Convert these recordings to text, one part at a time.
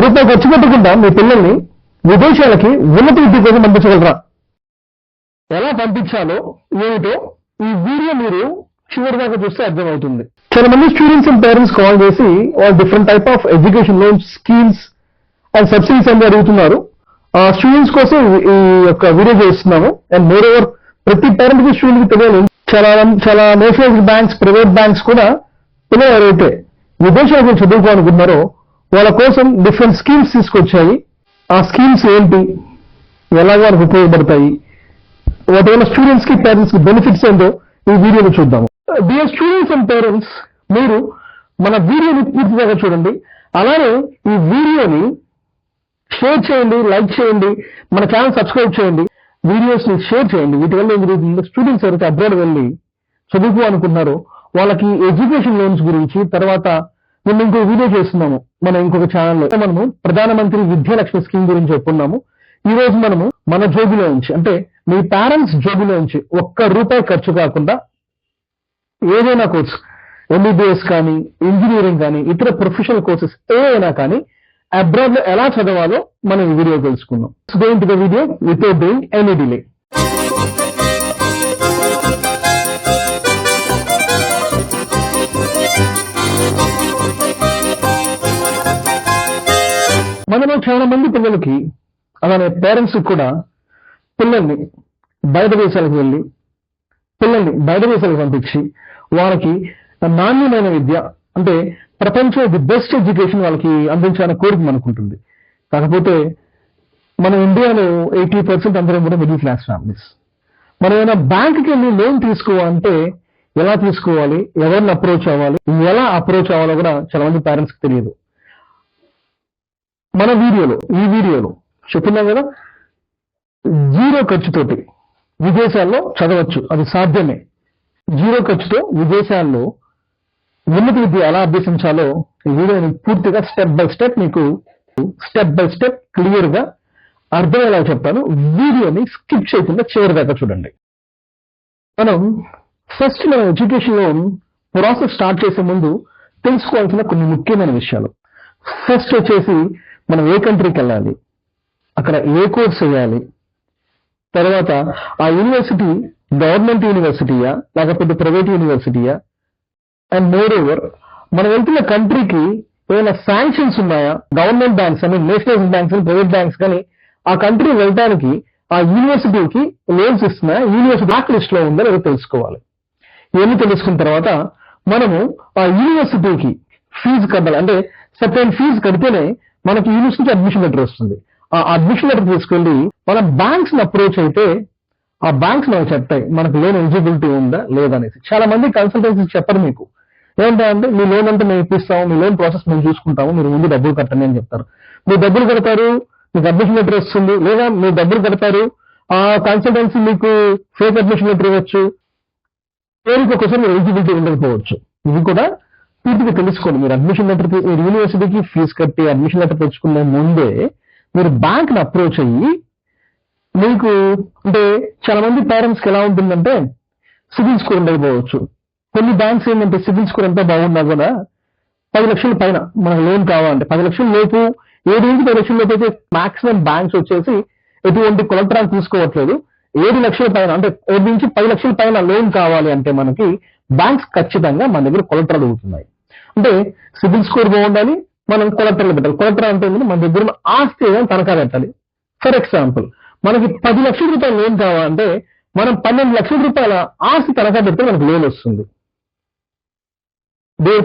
రూపాయి ఖర్చు పెట్టకుండా మీ పిల్లల్ని విదేశాలకి ఉన్నత విద్య కోసం పంపించగలరా? ఎలా పంపించాలో ఏమిటో ఈ వీడియో మీరు చివరి దాకా చూస్తే అర్థమవుతుంది. చాలా మంది స్టూడెంట్స్ అండ్ పేరెంట్స్ కాల్ చేసి different type of education loans, schemes and subsidies అని అడుగుతున్నారు. స్టూడెంట్స్ కోసం ఈ యొక్క వీడియో చేస్తున్నాము. అండ్ మోర్ ఓవర్ ప్రతి పేరెంట్ కి స్టూడెంట్ కి తెలియాలి. చాలా నేషనలైజ్డ్ బ్యాంక్స్, ప్రైవేట్ బ్యాంక్స్ కూడా పిల్లలు ఎవరైతే విదేశాలకు చదువుకోవాలనుకుంటున్నారో వాళ్ళ కోసం డిఫరెంట్ స్కీమ్స్ తీసుకొచ్చాయి. ఆ స్కీమ్స్ ఏంటి, ఎలాగో వాళ్ళకి ఉపయోగపడతాయి, వాటి వల్ల స్టూడెంట్స్ కి పేరెంట్స్ కి బెనిఫిట్స్ ఏంటో ఈ వీడియోలో చూద్దాము. డియర్ స్టూడెంట్స్ అండ్ పేరెంట్స్, మీరు మన వీడియోని పూర్తిగా చూడండి. అలానే ఈ వీడియోని షేర్ చేయండి, లైక్ చేయండి, మన ఛానల్ సబ్స్క్రైబ్ చేయండి, వీడియోస్ ని షేర్ చేయండి. వీటి వల్ల ఏం జరుగుతుంది, స్టూడెంట్స్ ఎవరైతే అబ్రాడ్ వెళ్ళి చదువుకోవాలనుకుంటున్నారో వాళ్ళకి ఎడ్యుకేషన్ లోన్స్ గురించి, తర్వాత మేము ఇంకో వీడియో చేస్తున్నాము మన ఇంకొక ఛానల్లో. మనము ప్రధానమంత్రి విద్యాలక్ష్మి స్కీమ్ గురించి చెప్పుకున్నాము. ఈ రోజు మనము మన జోబులో నుంచి, అంటే మీ పేరెంట్స్ జోబులో నుంచి ₹1 ఖర్చు కాకుండా ఏదైనా కోర్స్, MBBS కానీ, ఇంజనీరింగ్ కానీ, ఇతర ప్రొఫెషనల్ కోర్సెస్ ఏదైనా కానీ అబ్రాడ్ లో ఎలా చదవాలో మనం ఈ వీడియో తెలుసుకుందాం. Go into the video without doing any delay. మనలో చాలా మంది పిల్లలకి, అలానే పేరెంట్స్ కూడా పిల్లల్ని బయట దేశాలకు వెళ్ళి పిల్లల్ని బయట దేశాలకు పంపించి వాళ్ళకి నాణ్యమైన విద్య, అంటే ప్రపంచంలో ది బెస్ట్ ఎడ్యుకేషన్ వాళ్ళకి అందించాలని కోరిక మనకుంటుంది. కాకపోతే మన ఇండియాలో 80% అందరం కూడా మిడిల్ క్లాస్ ఫ్యామిలీస్. మనం ఏమైనా బ్యాంకుకి వెళ్ళి లోన్ తీసుకోవాలంటే ఎలా తీసుకోవాలి, ఎవరిని అప్రోచ్ అవ్వాలి, ఎలా అప్రోచ్ అవ్వాలో కూడా చాలా మంది పేరెంట్స్కి తెలియదు. మన ఈ వీడియోలో చెప్పున్నాం కదా, 0 ఖర్చుతోటి విదేశాల్లో చదవచ్చు, అది సాధ్యమే. 0 ఖర్చుతో విదేశాల్లో ఉన్నత విద్య ఎలా అభ్యసించాలో ఈ వీడియోని పూర్తిగా స్టెప్ బై స్టెప్ క్లియర్ గా అర్థమయ్యేలా చెప్తాను. వీడియోని స్కిప్ చేయకుండా చివరి దాకా చూడండి. మనం ఎడ్యుకేషన్ లోన్ ప్రాసెస్ స్టార్ట్ చేసే ముందు తెలుసుకోవాల్సిన కొన్ని ముఖ్యమైన విషయాలు. ఫస్ట్ వచ్చేసి మనం ఏ కంట్రీకి వెళ్ళాలి, అక్కడ ఏ కోర్స్ చేయాలి, తర్వాత ఆ యూనివర్సిటీ గవర్నమెంట్ యూనివర్సిటీయా లేకపోతే ప్రైవేట్ యూనివర్సిటీయా, అండ్ మోర్ ఓవర్ మనం వెళ్తున్న కంట్రీకి ఏమైనా శాంక్షన్స్ ఉన్నాయా, గవర్నమెంట్ బ్యాంక్స్ అని, నేషనలైజ్డ్ బ్యాంక్స్ అని, ప్రైవేట్ బ్యాంక్స్ కానీ ఆ కంట్రీ వెళ్ళడానికి ఆ యూనివర్సిటీకి లోన్స్ ఇస్తున్నా, యూనివర్సిటీ బ్లాక్ లిస్ట్ లో ఉందా లేదో తెలుసుకోవాలి. ఇవన్నీ తెలుసుకున్న తర్వాత మనము ఆ యూనివర్సిటీకి ఫీజు కట్టాలి. అంటే సర్టెన్ ఫీజు కడితేనే మనకి యూనివర్సిటీ అడ్మిషన్ లెటర్ వస్తుంది. ఆ అడ్మిషన్ లెటర్ తీసుకెళ్లి మన బ్యాంక్స్ ని అప్రోచ్ అయితే ఆ బ్యాంక్స్ మనకు చెప్తాయి మనకు లోన్ ఎలిజిబిలిటీ ఉందా లేదనేసి. చాలా మంది కన్సల్టెన్సీ చెప్పరు మీకు. ఏంటంటే మీ లోన్ అంతా మేము ఇప్పిస్తాము, మీ లోన్ ప్రాసెస్ మేము చూసుకుంటాము, మీరు ముందు డబ్బులు కట్టండి అని చెప్తారు. మీరు డబ్బులు కడతారు, మీకు అడ్మిషన్ లెటర్ వస్తుంది, లేదా మీరు డబ్బులు కడతారు, ఆ కన్సల్టెన్సీ మీకు ఫేక్ అడ్మిషన్ లెటర్ ఇవ్వచ్చు, పేరుకి ఒకసారి మీరు ఎలిజిబిలిటీ ఉండకపోవచ్చు. ఇది కూడా పూర్తిగా తెలుసుకోండి. మీరు అడ్మిషన్ లెటర్, మీరు యూనివర్సిటీకి ఫీజు కట్టి అడ్మిషన్ లెటర్ తెచ్చుకునే ముందే మీరు బ్యాంక్ ని అప్రోచ్ అయ్యి, మీకు అంటే చాలా మంది పేరెంట్స్ కి ఎలా ఉంటుందంటే సిబిల్ స్కోర్ ఉండకపోవచ్చు. కొన్ని బ్యాంక్స్ ఏంటంటే సిబిల్ స్కోర్ ఎంత బాగున్నా కూడా 10 లక్షల పైన మనకు లోన్ కావాలంటే 10 లక్షల లోపు, 7 నుంచి 10 లక్షల లోపు అయితే మాక్సిమం బ్యాంక్స్ వచ్చేసి ఎటువంటి కొలెటరల్ తీసుకోవట్లేదు. 7 లక్షల పైన, అంటే 7 నుంచి 10 లక్షల పైన లోన్ కావాలి అంటే మనకి బ్యాంక్స్ ఖచ్చితంగా మన దగ్గర కొలెటరల్ అవుతున్నాయి. అంటే సిబిల్ స్కోర్ బాగుండాలి, మనం కొలెటరల్ పెట్టాలి. కొలెటరల్ అంటే మన దగ్గర ఉన్న ఆస్తి ఏదైనా తనఖా పెట్టాలి. ఫర్ ఎగ్జాంపుల్ మనకి 10 లక్షల రూపాయల లోన్ కావాలంటే మనం 12 లక్షల రూపాయల ఆస్తి తనఖా పెడితే మనకు లోన్ వస్తుంది.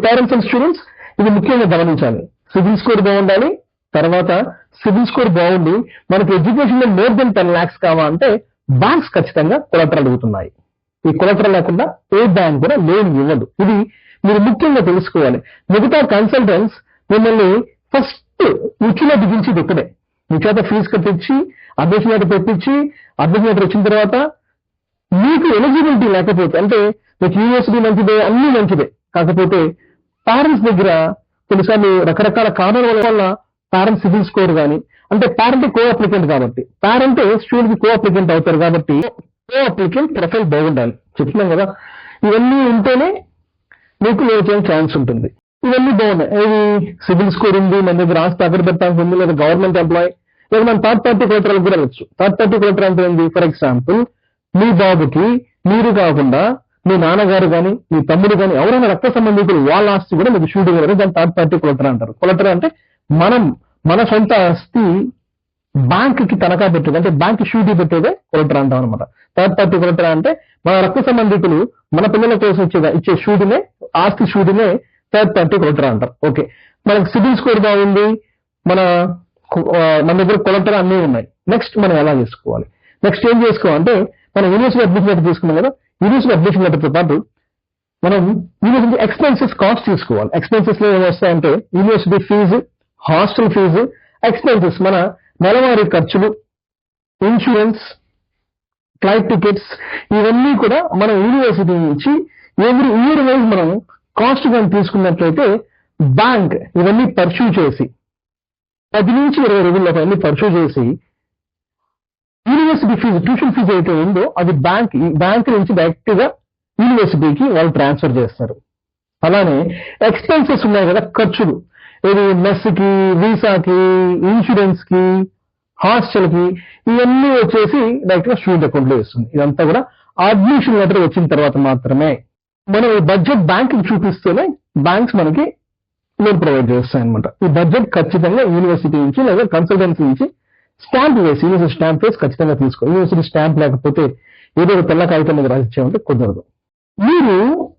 పేరెంట్స్ అండ్ స్టూడెంట్స్ ఇది ముఖ్యంగా గమనించాలి. సిబిల్ స్కోర్ బాగుండాలి, తర్వాత సిబిల్ స్కోర్ బాగుండి మనకి ఎడ్యుకేషన్ లో మోర్ దెన్ 10 lakhs కావాలంటే బ్యాంక్స్ ఖచ్చితంగా కొలెటరల్ అడుగుతున్నాయి. ఈ కొలెటరల్ లేకుండా ఏ బ్యాంక్ కూడా లోన్ ఇవ్వదు. ఇది మీరు ముఖ్యంగా తెలుసుకోవాలి. మిగతా కన్సల్టెంట్స్ మిమ్మల్ని ఫస్ట్ ఉచ్చులో దిగించేది ఇక్కడే. మీ చేత ఫీజు కట్టించి అడ్మిషన్ లెటర్ పెట్టించి, అడ్మిషన్ లెటర్ వచ్చిన తర్వాత మీకు ఎలిజిబిలిటీ లేకపోతే, అంటే మీకు యూనివర్సిటీ మంచిదే, అన్ని మంచిదే, కాకపోతే పేరెంట్స్ దగ్గర కొన్నిసార్లు రకరకాల కారణాల వల్ల పేరెంట్స్ సిబిల్ స్కోర్ కానీ, అంటే పేరెంట్ కో అప్లికెంట్ కాబట్టి, పేరెంట్ స్టూడెంట్ కి కో అప్లికెంట్ అవుతారు కాబట్టి కో అప్లికెంట్ ప్రొఫైల్ బాగుండాలి. చెప్తున్నాం కదా, ఇవన్నీ ఉంటేనే మీకు లోన్ ఛాన్స్ ఉంటుంది. ఇవన్నీ బాగున్నాయి. ఏది సిబిల్ స్కోర్ ఉంది, మన దగ్గర ఆస్తి అక్కడ పెట్టడానికి ఉంది, లేదా గవర్నమెంట్ ఎంప్లాయ్, లేదా మన థర్డ్ పార్టీ కొలెటరల్ కూడా వెళ్ళచ్చు. థర్డ్ పార్టీ కొలెటరల్ అంటే ఏంటి? ఫర్ ఎగ్జాంపుల్ మీ బాబుకి మీరు కాకుండా మీ నాన్నగారు కానీ మీ తమ్ముడు కానీ ఎవరైనా రక్త సంబంధికులు వాళ్ళ ఆస్తి కూడా మీకు షూట్ చేయగలరు. దాన్ని థర్డ్ పార్టీ కొలెటరల్ అంటారు. కొలెటరల్ అంటే మన సొంత ఆస్తి బ్యాంక్ కి తనఖా పెట్టేది, అంటే బ్యాంక్ షూటీ పెట్టేదే కొలెటరల్ అంటాం అనమాట. థర్డ్ పార్టీ కొలెటరల్ అంటే మన రక్త సంబంధికులు మన పిల్లల కోసం ఇచ్చే షూటినే, ఆస్తి షూటినే థర్డ్ పార్టీ కొలెటరల్ అంటారు. ఓకే, మనకు సిబిల్ స్కోర్ బాగుంది, మన దగ్గర కొలెటరల్ అన్నీ ఉన్నాయి. నెక్స్ట్ మనం ఎలా చేసుకోవాలి? నెక్స్ట్ ఏం చేసుకోవాలంటే మనం యూనివర్సిటీ అడ్మిషన్ లెటర్ తీసుకున్నాం కదా, యూనివర్సిటీ అడ్మిషన్ లెటర్తో పాటు మనం యూనివర్సిటీ ఎక్స్పెన్సెస్ కాస్ట్ తీసుకోవాలి. ఎక్స్పెన్సెస్ లో ఏమొస్తాయంటే university fees, hostel fees, expenses మన నెలవారీ ఖర్చులు, ఇన్సూరెన్స్, ఫ్లైట్ టికెట్స్, ఇవన్నీ కూడా మన యూనివర్సిటీ నుంచి ఎవ్రీ ఇయర్ వైజ్ మనం కాస్ట్ కానీ తీసుకున్నట్లయితే బ్యాంక్ ఇవన్నీ పర్సూ చేసి 10 నుంచి 20 రోజుల్లో అన్ని పర్సూ చేసి యూనివర్సిటీ ఫీజు, ట్యూషన్ ఫీజు అయితే ఉందో అది బ్యాంక్ నుంచి డైరెక్ట్ గా యూనివర్సిటీకి వాళ్ళు ట్రాన్స్ఫర్ చేస్తారు. అలానే ఎక్స్పెన్సెస్ ఉన్నాయి కదా, ఖర్చులు, ఇది మెస్ కి, వీసాకి, ఇన్సూరెన్స్ కి, హాస్టల్ కి, ఇవన్నీ వచ్చేసి డైరెక్ట్ గా స్టూడెంట్ అకౌంట్ లో ఇస్తుంది. ఇదంతా కూడా అడ్మిషన్ లెటర్ వచ్చిన తర్వాత మాత్రమే మనం ఈ బడ్జెట్ బ్యాంక్ చూపిస్తేనే బ్యాంక్స్ మనకి లోన్ ప్రొవైడ్ చేస్తాయి అనమాట. ఈ బడ్జెట్ ఖచ్చితంగా యూనివర్సిటీ నుంచి లేదా కన్సల్టెన్సీ నుంచి స్టాంప్ వేసి, యూనివర్సిటీ స్టాంప్ వేసి ఖచ్చితంగా తీసుకో. యూనివర్సిటీ స్టాంప్ లేకపోతే ఏదో ఒక తెల్ల కాగితం మీద రాసిచ్చామంటే కుదరదు. మీరు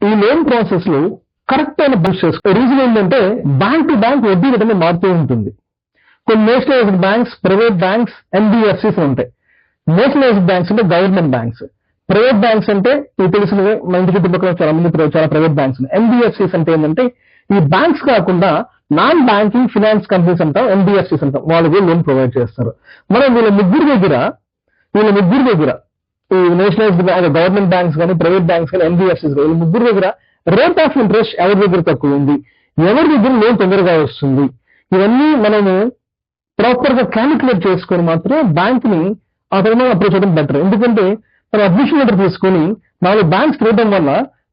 ఈ లోన్ ప్రాసెస్ లో కరెక్ట్ అయిన బుక్స్ చేసుకో. రీజన్ ఏంటంటే బ్యాంక్ టు బ్యాంక్ వడ్డీ రేట్ మారుతూ ఉంటుంది. కొన్ని nationalised banks, private banks, NBFCs ఉంటాయి. నేషనలైజ్డ్ బ్యాంక్స్ అంటే గవర్నమెంట్ బ్యాంక్స్, ప్రైవేట్ బ్యాంక్స్ అంటే మీకు తెలిసినవే, మన ఇంటి చుట్టుపక్కల చాలా ప్రైవేట్ బ్యాంక్స్ ఉన్నాయి. ఎన్బిఎఫ్సిస్ అంటే ఏంటంటే ఈ బ్యాంక్స్ కాకుండా నాన్ బ్యాంకింగ్ ఫినాన్స్ కంపెనీస్ అంటాం, ఎన్బిఎఫ్సిస్ అంటాం, వాళ్ళకి లోన్ ప్రొవైడ్ చేస్తారు. మనం వీళ్ళ ముగ్గురు దగ్గర ఈ నేషనలైజ్డ్ గవర్నమెంట్ బ్యాంక్స్ కానీ, ప్రైవేట్ బ్యాంక్స్ కానీ, ఎన్బిఎఫ్సిస్ వీళ్ళ ముగ్గురు దగ్గర రేట్ ఆఫ్ ఇంట్రెస్ట్ ఎవరి దగ్గర తక్కువ ఉంది, ఎవరి దగ్గర లోన్ తొందరగా వస్తుంది, ఇవన్నీ మనము ప్రాపర్ గా క్యాలిక్యులేట్ చేసుకొని మాత్రమే బ్యాంక్ ని ఆ టైంలో అప్రోచ్ చేయడం బెటర్. ఎందుకంటే మనం అడ్మిషన్ లెటర్ తీసుకొని 4 బ్యాంక్స్ తిరగడం వల్ల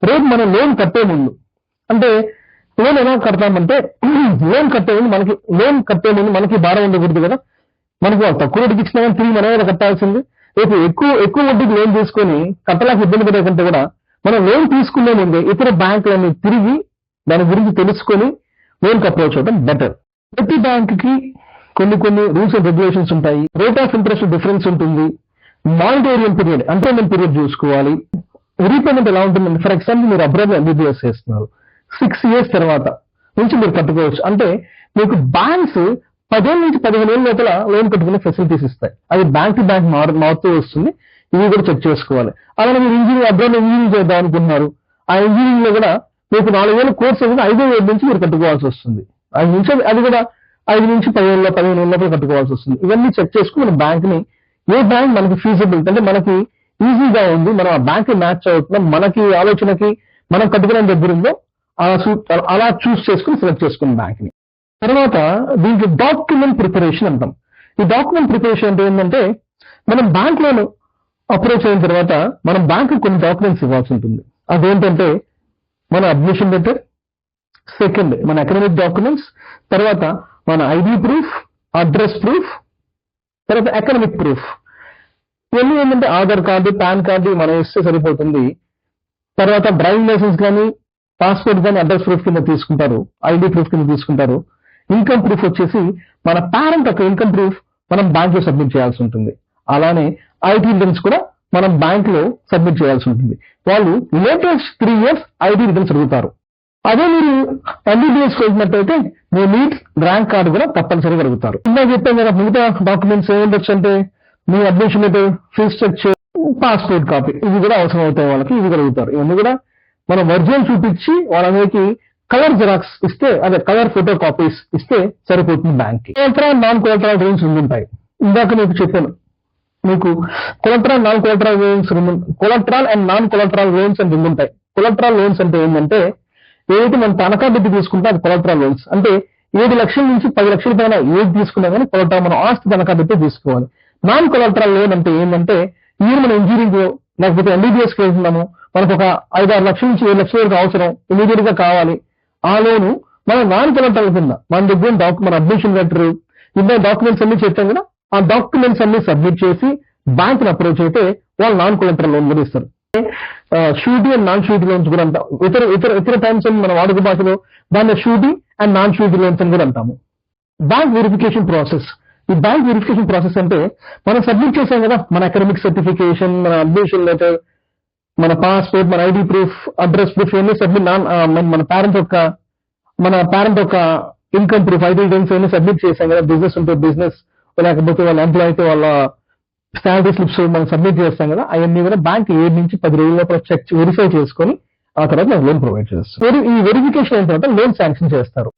రేపు మనం లోన్ కట్టే ముందు, అంటే లోన్ ఎలా కడతామంటే లోన్ కట్టే ముందు మనకి భారం ఉండకూడదు కదా. మనకు తక్కువ రేటుకి ఇచ్చినా కానీ తిరిగి మనమే కట్టాల్సింది. రేపు ఎక్కువ వడ్డీకి లోన్ తీసుకొని కట్టలేక ఇబ్బంది పడే కంటే కూడా మనం లోన్ తీసుకునే ముందే ఇతర బ్యాంకులని తిరిగి దాని గురించి తెలుసుకొని లోన్ అప్రోచ్ అవ్వడం బెటర్. ప్రతి బ్యాంక్ కి కొన్ని రూల్స్ అండ్ రెగ్యులేషన్స్ ఉంటాయి. రేట్ ఆఫ్ ఇంట్రెస్ట్ డిఫరెన్స్ ఉంటుంది. మానిటేరియన్ పీరియడ్, ఎంప్లాయ్మెంట్ పీరియడ్ చూసుకోవాలి. రీపేమెంట్ ఎలా ఉంటుందండి? ఫర్ ఎగ్జాంపుల్ మీరు అబ్రాడ్ ఎంబీబీఎస్ చేస్తున్నారు, 6 years తర్వాత నుంచి మీరు కట్టుకోవచ్చు. అంటే మీకు బ్యాంక్స్ 10 ఏళ్ళ నుంచి 15 ఏళ్ళ లోపల లోన్ కట్టుకునే ఫెసిలిటీస్ ఇస్తాయి. అది బ్యాంక్ టు బ్యాంక్ మారుతూ వస్తుంది. ఇవి కూడా చెక్ చేసుకోవాలి. అలాగే మీరు అబ్రాడ్ ఇంజనీరింగ్ చేద్దాం అనుకుంటున్నారు, ఆ ఇంజనీరింగ్ లో కూడా మీకు 4 ఏళ్ళ కోర్స్ అయితే 5వ ఏళ్ళ నుంచి మీరు కట్టుకోవాల్సి వస్తుంది. అది కూడా 5 నుంచి 15 ఏళ్ళ లోపల కట్టుకోవాల్సి వస్తుంది. ఇవన్నీ చెక్ చేసుకుని మన బ్యాంక్ ని, ఏ బ్యాంక్ మనకి ఫీజిబుల్ అంటే మనకి ఈజీగా ఉంది, మనం ఆ బ్యాంక్ మ్యాచ్ అవుతున్నాం, మనకి ఆలోచనకి మనం కట్టుకునే దగ్గర ఉందో అలా చూస్ చేసుకుని సెలెక్ట్ చేసుకున్న బ్యాంక్ ని. తర్వాత దీనికి డాక్యుమెంట్ ప్రిపరేషన్ అంటాం. ఈ డాక్యుమెంట్ ప్రిపరేషన్ అంటే ఏంటంటే మనం బ్యాంక్ లోన్ అప్రోచ్ అయిన తర్వాత మనం బ్యాంక్ కొన్ని డాక్యుమెంట్స్ ఇవ్వాల్సి ఉంటుంది. అదేంటంటే మన అడ్మిషన్ లెటర్, సెకండ్ మన అకాడమిక్ డాక్యుమెంట్స్, తర్వాత మన ఐడి ప్రూఫ్, అడ్రస్ ప్రూఫ్, తర్వాత అకాడమిక్ ప్రూఫ్. ఇవన్నీ ఏంటంటే ఆధార్ కార్డు, పాన్ కార్డు మనం ఇస్తే సరిపోతుంది. తర్వాత డ్రైవింగ్ లైసెన్స్ కానీ, పాస్పోర్ట్ కానీ అడ్రస్ ప్రూఫ్ కింద తీసుకుంటారు, ఐడి ప్రూఫ్ కింద తీసుకుంటారు. ఇన్కమ్ ప్రూఫ్ వచ్చేసి మన పేరెంట్ యొక్క ఇన్కమ్ ప్రూఫ్ మనం బ్యాంక్ లో సబ్మిట్ చేయాల్సి ఉంటుంది. అలానే ఐటీ రిటర్న్స్ కూడా మనం బ్యాంక్ లో సబ్మిట్ చేయాల్సి ఉంటుంది. వాళ్ళు లేటెస్ట్ 3 years ఐటీ రిటర్న్స్ అడుగుతారు. అదే మీరు ఎంబీబీఎస్ వెళ్ళినట్టయితే మీ నీట్ ర్యాంక్ కార్డు కూడా తప్పనిసరిగా అడుగుతారు. ఇందాక చెప్పాను కదా, మిగతా డాక్యుమెంట్స్ ఏముండొచ్చు అంటే మీ admission letter, fees structure, passport copy, ఇవి కూడా అవసరం అవుతాయి వాళ్ళకి. ఇవి కూడా అడుగుతారు. ఇవన్నీ కూడా మనం ఒరిజినల్ చూపించి వాళ్ళకి కలర్ జిరాక్స్ ఇస్తే, అదే కలర్ ఫోటో కాపీస్ ఇస్తే సరిపోతుంది బ్యాంక్ కి. కొలెటరల్, నాన్ కొలెటరల్ లోన్స్ ఉంటాయి. ఇందాక మీకు చెప్పాను, మీకు collateral, non collateral loans, collateral and non collateral loans అని రెండు ఉంటాయి. కొలెటరల్ లోన్స్ అంటే ఏంటంటే ఏదైతే మనం తనఖా పెట్టి తీసుకుంటే అది కొలెటరల్ లోన్స్. అంటే 7 లక్షల నుంచి 10 లక్షల పైన ఏది తీసుకున్నా కానీ కొలెటరల్ మనం ఆస్తి తనఖా పెట్టి తీసుకోవాలి. నాన్ కొలెటరల్ లోన్ అంటే ఏంటంటే మీరు మన ఇంజనీరింగ్ లేకపోతే ఎంబీబీఎస్ వెళ్తున్నాము, మనకు ఒక 5-6 లక్షల నుంచి 7 లక్షల వరకు అవసరం, ఇమీడియట్ గా కావాలి. ఆ లోను మన నాన్ కొలెటరల్ కింద మన దగ్గర మన అడ్మిషన్ లెటర్ ఇంకా డాక్యుమెంట్స్ అన్ని చెప్పాం కదా, ఆ డాక్యుమెంట్స్ అన్ని సబ్మిట్ చేసి బ్యాంక్ ని అప్రోచ్ అయితే వాళ్ళు నాన్ కొలెటరల్ లోన్ కూడా ఇస్తారు. Surety and non surety loans కూడా అంటాం. ఇతర టైమ్స్ మన వాడుక భాషలో దాన్ని surety and non surety loans అని కూడా అంటాము. Bank verification process. ఈ బ్యాంక్ వెరిఫికేషన్ ప్రాసెస్ అంటే మనం సబ్మిట్ చేసాం కదా మన అకాడమిక్ సర్టిఫికేషన్, మన అడ్మిషన్ లెటర్, మన పాస్పోర్ట్, మన ఐడి ప్రూఫ్, అడ్రస్ ప్రూఫ్ ఇవన్నీ సబ్మిట్ మన పేరెంట్ యొక్క ఇన్కమ్ ప్రూఫ్, ఐడెంటిటీస్ అన్ని సబ్మిట్ చేసాం కదా. బిజినెస్ ఉంటే బిజినెస్, లేకపోతే వాళ్ళ ఎంప్లాయ్ అయితే వాళ్ళ శాలరీ స్లిప్స్ మనం సబ్మిట్ చేస్తాం కదా. అవన్నీ కూడా బ్యాంక్ 7 నుంచి 10 రోజుల లోపల చెక్ వెరిఫై చేసుకొని ఆ తర్వాత లోన్ ప్రొవైడ్ చేస్తారు. ఈ వెరిఫికేషన్ అయిన తర్వాత లోన్ శాంక్షన్ చేస్తారు.